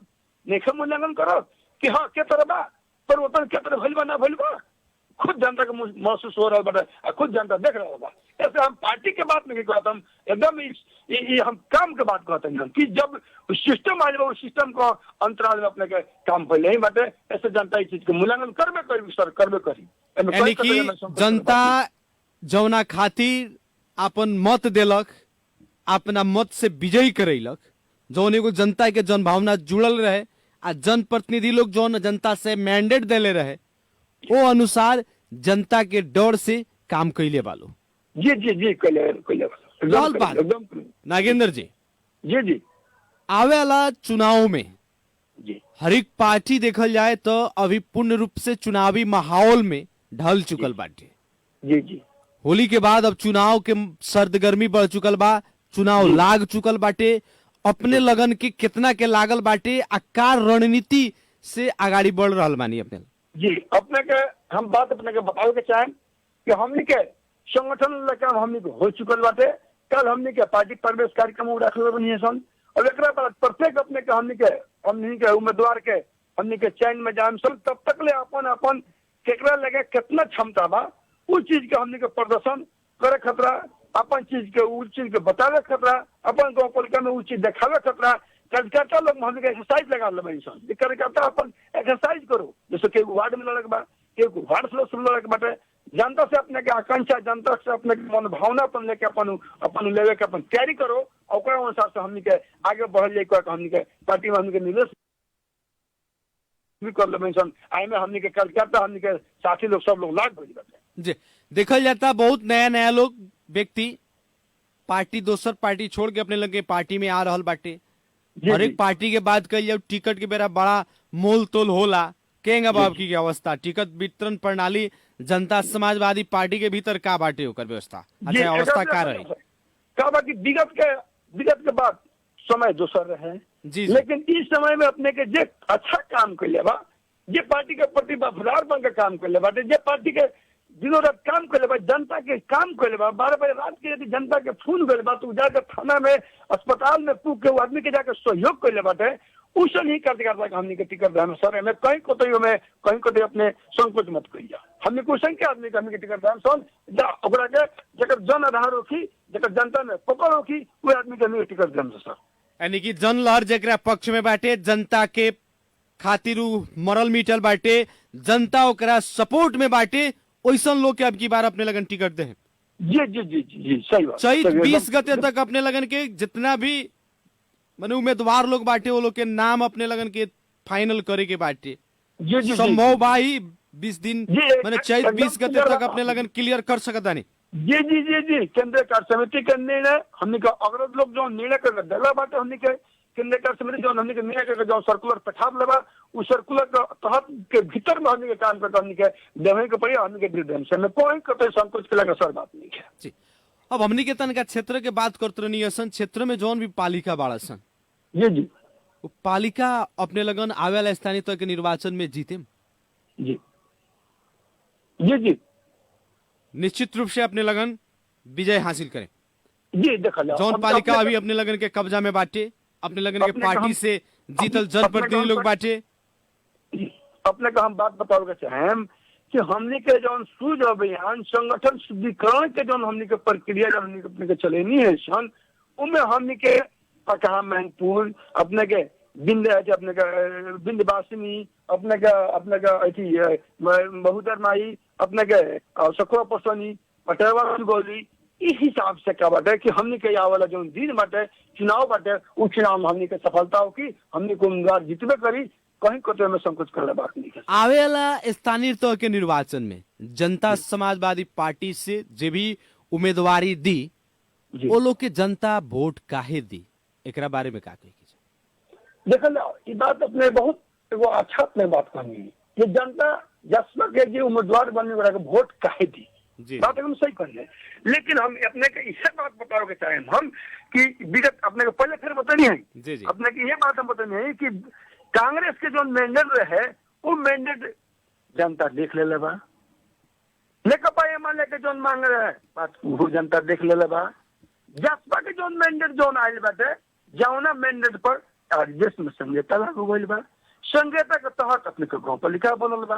देखे मूल्यांकन करो कि हाँ के तरह बा परिवर्तन के तरह भइल बा ना भइल बा खुद जनता को महसूस हो रहा बाटे खुद जनता देख रहा बा ऐसे हम पार्टी के बात नहीं कहते हम एकदम हम काम के बात कहते हैं कि जब सिस्टम आ जाए सिस्टम को अंतराल में अपने के काम पहले ही बाटे ऐसे जनता इस चीज के मूल्यांकन करबे करी सर करबे करी यानी कि जनता जौना खातिर अपन मत देलक अपना मत से विजयी करैलक जौन एगो जनता के जनभावना जुड़ल रहे आ जनप्रतिनिधि लोग जौन जनता से मैंडेट देले रहे वो अनुसार जनता के डर से काम कैले वालो जी जी जी कैले नागेंद्र जी जी जी आवे वाला चुनाव में जी हर एक पार्टी देखल जाए तो अभी पूर्ण रूप से चुनावी माहौल में ढल चुकल बाटे जी जी होली के बाद अब चुनाव के सर्दगर्मी बढ़ चुकल बा चुनाव लाग चुकल बाटे अपने लगन के कितना के लागल बाटे आ का रणनीति से आगाड़ी बढ़ रहा बानी अपने जी अपने के हम बात अपने के बतावे के चाहें कि हमनी के संगठन काम हमनी के हो चुकल बाटे कल हमनी के पार्टी प्रवेश कार्यक्रम रखले बनी सन और एक बाद प्रत्येक अपने के हमनी के उम्मीदवार के हमनी के चयन में जाम सन तब तक ले अपन अपन केकरा लगे कितना क्षमता बा उस चीज के हमनी के प्रदर्शन करे खतरा अपन चीज के उस चीज के बतावे खतरा अपन गाँव पालिका में उस चीज देखावे खतरा कार्यकर्ता लोग हमने एक्सरसाइज लगा ले सन कार्यकर्ता अपन एक्सरसाइज करो जैसे कि वार्ड में लड़क बा वार्ड से लड़क बाटे जनता से अपने के आकांक्षा जनता से अपने मन भावना अपन लेके अपन लेवे के अपन तैयारी करो और अनुसार से हमने के आगे बढ़ जाए हमने के पार्टी में हमने के निर्देश भी कर ले सन आई में हमने के कार्यकर्ता हमने के साथी लोग सब लोग लाग भइल बाटे जी देखल जाता बहुत नया नया लोग व्यक्ति पार्टी दोसर पार्टी छोड़ के अपने लगे पार्टी में आ रहल बाटे हर एक पार्टी के बात कही जाए टिकट के बेरा बड़ा मोल तोल होला केंगा बाब की अवस्था टिकट वितरण प्रणाली जनता समाजवादी पार्टी के भीतर का बाटे होकर व्यवस्था अच्छा अवस्था का रही का बाकी विगत के बाद समय दोसर रहे जी लेकिन इस समय में अपने के जे अच्छा काम कैले बा जे पार्टी के प्रति वफादार बन के काम कैले बाटे जे पार्टी के दिनों रात काम कैले बा जनता के काम कैले बा 12 बजे रात के यदि जनता के फोन कैले बा तो जाकर थाना में अस्पताल में पूछ के आदमी के जाकर सहयोग कैले बाटे उस नहीं करते हमने के टिकट दाम सर हमें कहीं को अपने संकोच मत करिए हमने कुछ के आदमी के हमने टिकट दाम सन जकर जन आधार होखी जकर जनता में पकड़ होखी वो आदमी के हमने टिकट दाम सर यानी कि जन लहर जकरा पक्ष में बाटे जनता के खातिर मरल मिटल बाटे जनता ओकरा सपोर्ट में बाटे वैसन लोग के अब की बार अपने लगन टिकट दे जी जी जी जी सही बात चैत 20 गते तक अपने लगन के जितना भी माने उम्मीदवार लोग बाटे वो लोग के नाम अपने लगन के फाइनल करे के बाटे संभव भाई 20 दिन माने चैत 20 गते तक अपने लगन क्लियर कर सकता नहीं जी जी जी जी केंद्रीय कार्य समिति के निर्णय हमने का अग्रज लोग जो निर्णय कर दिला बाटे हमने के केंद्रीय कार्य समिति जो हमने के निर्णय करके जो सर्कुलर पठाब लेबा उस सर्कुलर के तहत के भीतर में हमने के काम करके हमने के देवे के पड़ी हमने के निर्देश से में कोई कतई संकोच के लगा सर बात नहीं है जी अब हमने के तनका क्षेत्र के बात करते रहनी सन क्षेत्र में जौन भी पालिका बाड़ा सन जी जी पालिका अपने लगन आवे वाला स्थानीय तक के निर्वाचन में जीते जी जी जी निश्चित रूप से अपने लगन विजय हासिल करें जी देखल जाओ जौन पालिका अभी अपने लगन के कब्जा में बाटे, अपने लगन के पार्टी से जीतल जनप्रतिनिधि लोग बाटे। अपने का हम बात बताओगे चाहें कि हमने के जौन सूझ अभियान संगठन शुद्धिकरण के जौन हमने के प्रक्रिया जौन हमने के अपने के चलेनी है सन, उनमें हमने के पकहा मैनपुर अपने के अपने का बिंदवासिनी अपने का अथी बहुदर माई अपने के सखुआ पसनी पटेवा गोली इस हिसाब से क्या बात है कि हमने के यहाँ वाला जो दिन बाटे चुनाव बाटे उस चुनाव में हमने के सफलता हो की हमने को उम्मीदवार जीतबे करी, कहीं को में संकोच करने बात नहीं है। आवे वाला स्थानीय तौर के निर्वाचन में जनता समाजवादी पार्टी से जे भी उम्मीदवारी दी वो लोग के जनता वोट काहे दी, एकरा बारे में का कही? देखल ये बात अपने बहुत एगो अच्छा अपने बात कहनी है कि जनता जसपा के जो उम्मीदवार बनने वाला के वोट काहे दी, बात एकदम सही कहनी है। लेकिन हम अपने के इसे बात बताओगे चाहे हम कि विगत अपने को पहले फिर बतानी है अपने की ये बात हम बतानी है कि कांग्रेस के जो मैंडेट रहे वो मैंडेट जनता देख ले बा, लेकर एम के जो मांग रहे बात वो जनता देख ले बा। जसपा के जो मैंडेट जो आयल बाटे जौना मैंडेट पर आज देश में संहिता लागू गई बा, संहिता के तहत अपने के गाँव पालिका बनल बा,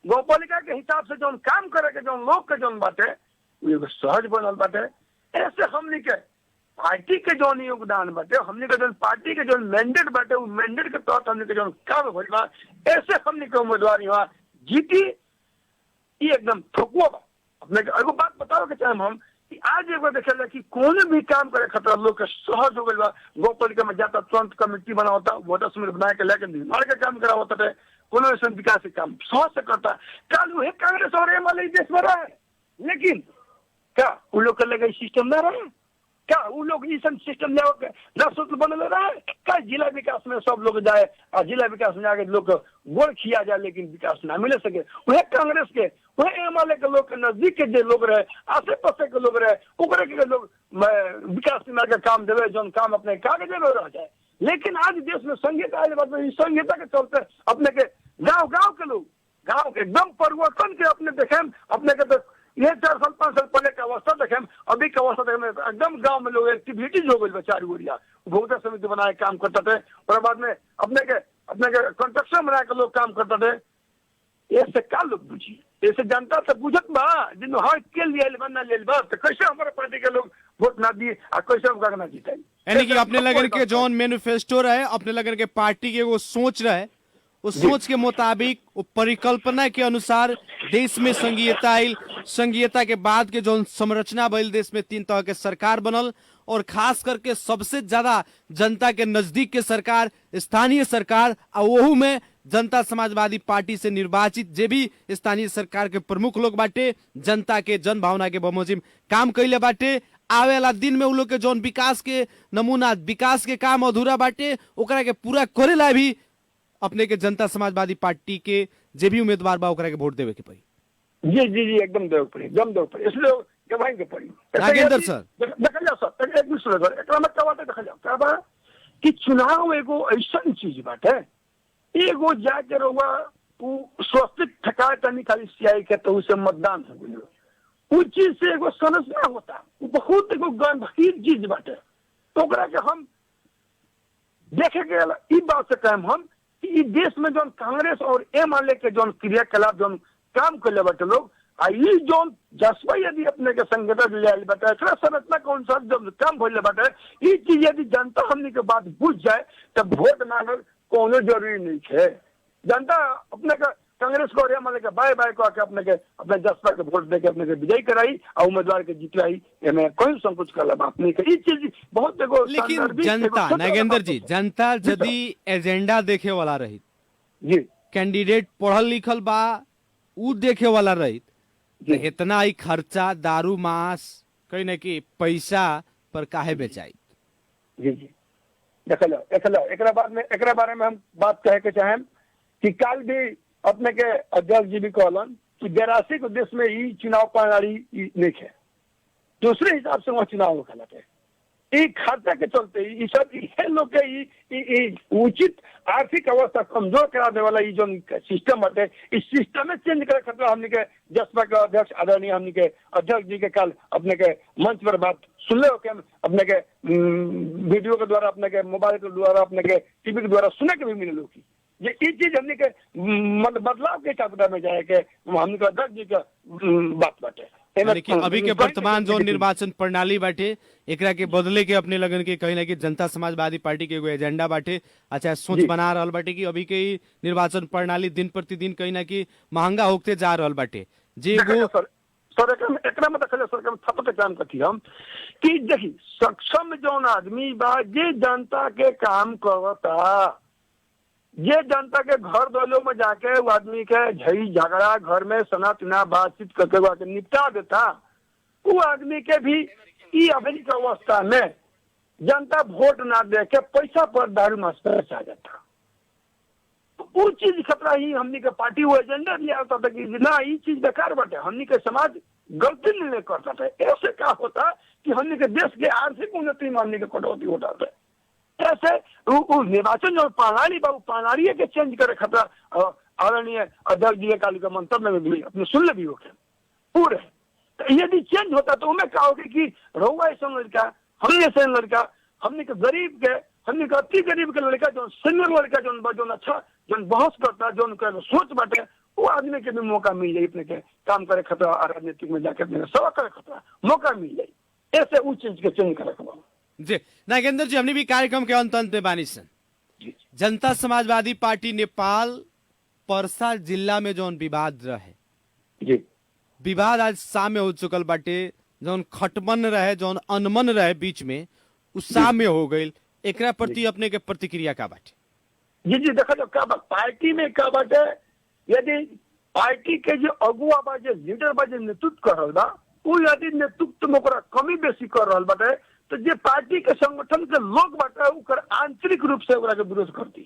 गाँव पालिका के हिसाब से जो काम करे के जो लोग के जो बाटे वो सहज बनल बाटे। ऐसे हमने के पार्टी के जो योगदान बाटे हमने के जो पार्टी के जो मैंडेट बाटे वो मैंडेट के तहत हमने के जो काम भइल बा, ऐसे हमने के उम्मीदवार यहाँ जीती ये एकदम ठोकुआ बा। अपने के एगो बात बताओ के चाहे हम कि आज एगो देखे कि कोनो भी काम करे खतरा लोग के सहज हो गई बा, गौ पालिका में जाता तुरंत कमेटी बना होता, वोटर समिति बना के लेकर निर्माण का काम करा होता है, कोनो ऐसा विकास के काम सहज से करता। कल वही कांग्रेस और एमएलए देश में रहे, लेकिन क्या उन लोग के लगे सिस्टम न रहे, क्या उन लोग इस सिस्टम न सूत्र बनल रहे, क्या जिला विकास में सब लोग जाए और जिला विकास में जाके लोग गोल खिया जाए लेकिन विकास ना मिले सके। वह कांग्रेस के वह एमएलए के लोग के नजदीक के जो लोग रहे आसे पासे के लोग रहे ओकरे के लोग विकास के काम देवे जो काम अपने कागजे में रह जाए। लेकिन आज देश में संहिता आए बात में संहिता के चलते अपने के गाँव के लोग गाँव के एकदम परिवर्तन के अपने देखे अपने के तो ये 4 साल 5 साल पहले का अवस्था देखे अभी का अवस्था देखे एकदम गांव में लोग एक्टिविटीज हो गई चार गोरिया उपभोक्ता समिति बनाए काम करते थे और बाद में अपने के कंस्ट्रक्शन बना के लोग काम करते थे। ऐसे क्या लोग बुझी, ऐसे जनता से बुझत बा जिन हर के लिए ना ले बा तो कैसे हमारे पार्टी के लोग वोट ना दिए और कैसे हम ना जीते। यानी कि अपने लगन के जौन मैनिफेस्टो रहे अपने लगन के पार्टी के वो सोच रहे उस सोच के मुताबिक परिकल्पना के अनुसार देश में संघीयता आयल, संघीयता के बाद के जो संरचना भइल देश में 3 तरह के सरकार बनल और खास करके सबसे ज्यादा जनता के नजदीक के सरकार स्थानीय सरकार और वहू में जनता समाजवादी पार्टी से निर्वाचित जे भी स्थानीय सरकार के प्रमुख लोग बाटे जनता के जन भावना के बमोजिम काम कैले बाटे। आवे वाला दिन में उ लोग के जौन विकास के नमूना विकास के काम अधूरा बाटे ओकरा के पूरा करे ला भी अपने के जनता समाजवादी पार्टी के जे भी उम्मीदवार बा ओकरा के वोट देवे के पड़ी। जी जी जी एकदम देवे पड़ी, एकदम देवे पड़ी, इसलिए गवाही के पड़ी। नागेंद्र सर देखल जाओ सर एक मिनट सुनो एकरा में क्या बात है देखल जाओ क्या बा कि चुनाव एगो ऐसा चीज बाटे एगो जाके रहुआ उ स्वस्तिक ठका तनी खाली सियाई के तो उसे मतदान हो गई उ चीज से एगो संरचना होता बहुत एगो गंभीर चीज बाटे। तो ओकरा के हम देखे गेल ई बात से कहम हम कि देश में जो कांग्रेस और एमएलए के जो क्रियाकलाप जो काम कर बाटे लोग आई जो जसपा यदि अपने के संगठन ले बाटे संरचना के अनुसार जब काम भइल बाटे ई चीज यदि जनता हमनी के बात बुझ जाए तब वोट मांगल कोनो जरूरी नहीं है। जनता अपने के कांग्रेस को और एमएलए के बाय बाय को आके अपने जसपा के वोट देके अपने के विजयी कराई और उम्मीदवार के जितवाई एमे कोई संकोच करला बात नहीं के। ई चीज बहुत एगो लेकिन जनता नागेंद्र जी जनता यदि एजेंडा देखे वाला रही जी कैंडिडेट पढ़ल लिखल बा उ देखे वाला रही तो इतना ही खर्चा दारू मांस कहीं ना कि पैसा पर काहे बेचाई। जी जी देखल एकरा बारे में हम बात कहे के चाहें कि कल भी अपने के अध्यक्ष जी भी कहलन कि 82 को देश में ई चुनाव प्रणाली नहीं है, दूसरे हिसाब से वहाँ चुनाव होगा है ई खर्चा के चलते ई सब ये लोग के ई उचित आर्थिक अवस्था कमजोर करा दे वाला ई जो सिस्टम बाटे इस सिस्टम में चेंज करे खातिर हमने के जसपा के अध्यक्ष आदरणीय हमने के अध्यक्ष जी के कल अपने के मंच पर बात सुन ले के अपने के वीडियो के द्वारा अपने के मोबाइल के द्वारा अपने के टीवी के द्वारा सुने के भी मिले लोग की ये ई चीज हमने के मतलब बदलाव के चापदा में जाए के हमने के अध्यक्ष जी का बात बाटे यानी कि अभी के वर्तमान जो निर्वाचन प्रणाली बाटे एकरा के बदले के अपने लगन के कहीं ना कहीं जनता समाजवादी पार्टी के एगो एजेंडा बाटे अच्छा सोच बना रहल बाटे कि अभी के निर्वाचन प्रणाली दिन प्रतिदिन कहीं ना कहीं महंगा होते जा रहल बाटे जे वो सर एकरा में देखल सर हम थपत काम कथी हम कि देखी सक्षम जौन आदमी बा जे जनता के काम करता ये जनता के घर दौलों में जाके वो आदमी के झई झगड़ा घर में सना तना बातचीत करके निपटा देता वो आदमी के भी ई अभी की अवस्था में जनता वोट ना दे के पैसा पर दारू मास्टर आ जाता वो चीज खतरा ही हमनी के पार्टी वो एजेंडा लिया होता था कि ना ये चीज बेकार बाटे हमनी के समाज गलती निर्णय करता था ऐसे क्या होता कि हमनी के देश के आर्थिक उन्नति में हमनी के कटौती होता था ऐसे निर्वाचन जो प्रणाली बा प्रणाली के चेंज करे खतरा आदरणीय अध्यक्ष जी के मंतव्य में भी अपने सुन ले भी हो पूरे तो यदि चेंज होता तो उन्हें कहा होगी कि रहुआ ऐसा लड़का हमने ऐसे लड़का हमने के गरीब के हमने के अति गरीब के लड़का जो सीनियर लड़का जो अच्छा जो बहस करता जो सोच बाटे वो आदमी के भी मौका मिल जाए अपने के काम करे खतरा राजनीतिक में जाके अपने सेवा करे खतरा मौका मिल जाए ऐसे उस चीज के चेंज करे खतरा जी नागेंद्र जी हमने भी कार्यक्रम के अंत में बानी सन जनता समाजवादी पार्टी नेपाल पर्सा जिला में जौन विवाद रहे जी विवाद आज सामने हो चुकल बाटे जौन खटमन रहे जौन अनमन रहे बीच में उस सामने हो गई एकरा प्रति अपने के प्रतिक्रिया का बाटे जी जी देखो क्या बात पार्टी में क्या बाटे यदि पार्टी के जो अगुआ बा जो लीडर बा जो नेतृत्व कर रहा बा वो यदि नेतृत्व में कमी बेसी कर रहा बाटे तो जे पार्टी के संगठन के लोग बाटे उकर आंतरिक रूप से ओकरा के विरोध करती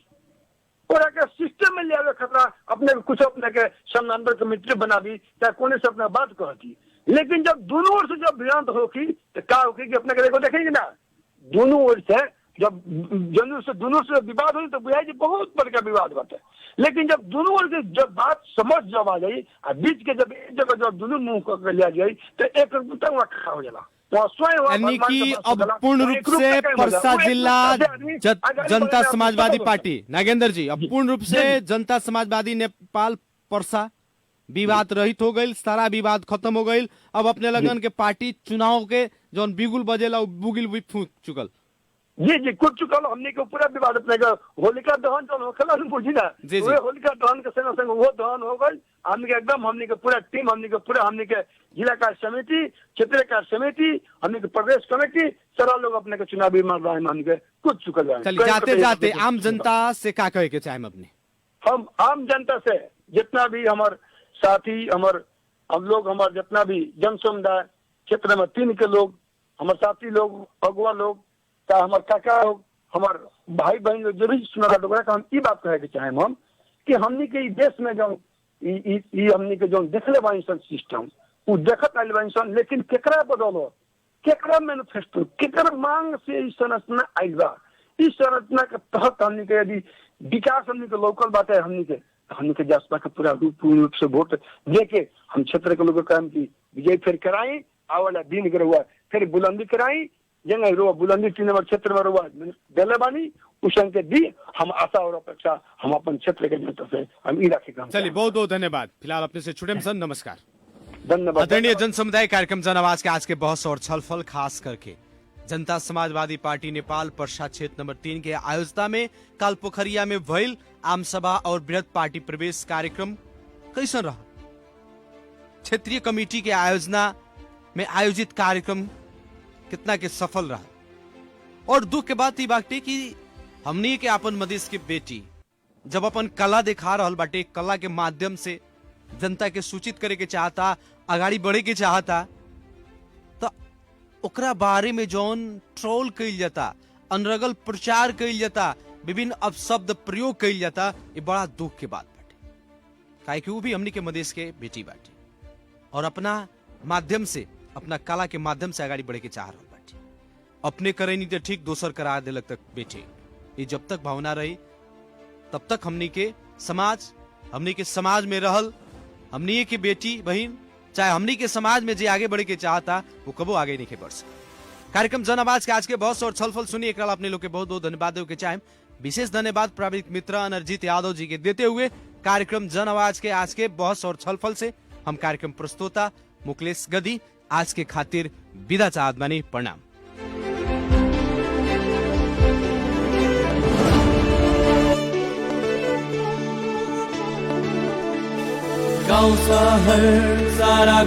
ओकरा के सिस्टम में ले आवे खतरा अपने कुछ अपने के समन्वय कमेटी बना दी चाहे कोने से अपना बात कहती लेकिन जब दोनों ओर से जब भिड़ंत होगी तो क्या होगी कि अपने के देखो देखेंगे ना दोनों ओर से जब दोनों से विवाद हुई तो बुझाई जी बहुत बड़का विवाद बाटे लेकिन जब दोनों ओर की जब बात समझ जब आ जाई और बीच के जब एक जगह जब दोनों मुंह कर लिया जाए तो एक खड़ा हो जाला यानी कि अब पूर्ण रूप से पर्सा जिला जनता समाजवादी पार्टी नागेंद्र जी अब पूर्ण रूप से जनता समाजवादी नेपाल पर्सा विवाद रहित हो गई सारा विवाद खत्म हो गई अब अपने लगन के पार्टी चुनाव के जो बिगुल बजेला बुगिल भी फूक चुकल जी जी कुछ चुकल हमने के पूरा विवाद अपने होलिका दहन चल होखला बुझी ना होलिका दहन के संग संग वो दहन हो गई हमने के एकदम हमने के पूरा टीम हमने के जिला कार्य समिति क्षेत्रीय कार्य समिति हमने के प्रदेश कमेटी सारा लोग अपने के चुनावी मैदान हमने के कुछ चुकल चलिए जाते जाते आम जनता से क्या कहे के चाहे अपने हम आम जनता से जितना भी हमारे साथी हम लोग हमारे जितना भी जन समुदाय क्षेत्र में 3 के लोग हमारे साथी लोग अगुआ लोग चाहे हमारे काका लोग हमारे भाई बहन लोग जो भी सुना था हम ये बात कहे के चाहे हम कि हमने के देश में जो हमने के जो देखले बानी सिस्टम वो देखत आइल बानी सन लेकिन केकरा बदलो केकरा मैनिफेस्टो केकरा मांग से इस संरचना आइल बा इस संरचना के तहत हमने के यदि विकास हमने के लोकल बात है हमने के जसपा का पूरा पूर्ण रूप से वोट देके हम क्षेत्र के लोगों का हम की विजय फिर कराई आवाला दिन के हुआ फिर बुलंदी कराई जंग रुआ बुलंदी 3 नंबर क्षेत्र में रुआ दिले बानी उस अंक दी हम आशा और अपेक्षा हम अपन क्षेत्र के जनता से हम ई रखे काम चलिए बहुत बहुत धन्यवाद फिलहाल अपने से छुटे सर नमस्कार धन्यवाद आदरणीय जन समुदाय कार्यक्रम जन आवाज के आज के बहस और छलफल खास करके जनता समाजवादी पार्टी नेपाल पर्सा क्षेत्र नंबर 3 के आयोजता में काल पोखरिया में भइल आम सभा और बृहत पार्टी प्रवेश कार्यक्रम कैसन रहा क्षेत्रीय कमेटी के आयोजना में आयोजित कार्यक्रम कितना के सफल रहा और दुख के बात ये बाटे कि हमनी के अपन मधेश के बेटी जब अपन कला दिखा रहल बाटे कला के माध्यम से जनता के सूचित करे के चाहता आगाड़ी बढ़े के चाहता तो ओकरा बारे में जौन ट्रोल कइल जाता अनरगल प्रचार कइल जाता विभिन्न अपशब्द प्रयोग कइल जाता ये बड़ा दुख के बात बाटे काहे कि वो भी हमनी के मधेश के बेटी बाटे और अपना माध्यम से अपना कला के माध्यम से आगाड़ी बढ़े के चाह रहल बाटे अपने करे नहीं तो ठीक दोसर करा देलक तक बेटे। ये जब तक भावना रही तब तक हमनी के समाज में रहल, हमनी के बेटी बहन चाहे हमनी के समाज में जे आगे बढ़े के चाहता वो कबो आगे नहीं के बढ़ सकता। कार्यक्रम जन आवाज के आज के बहुत और छलफल सुनी, एक अपने लोग के बहुत बहुत धन्यवाद देव के चाहे। विशेष धन्यवाद प्राविधिक मित्र अनरजीत यादव जी के देते हुए कार्यक्रम जन आवाज के आज के बहस और छलफल से हम कार्यक्रम प्रस्तोता मुकेश गदी आज के खातिर विदा चाहत बानी। प्रणाम। गाउँ शहर सारा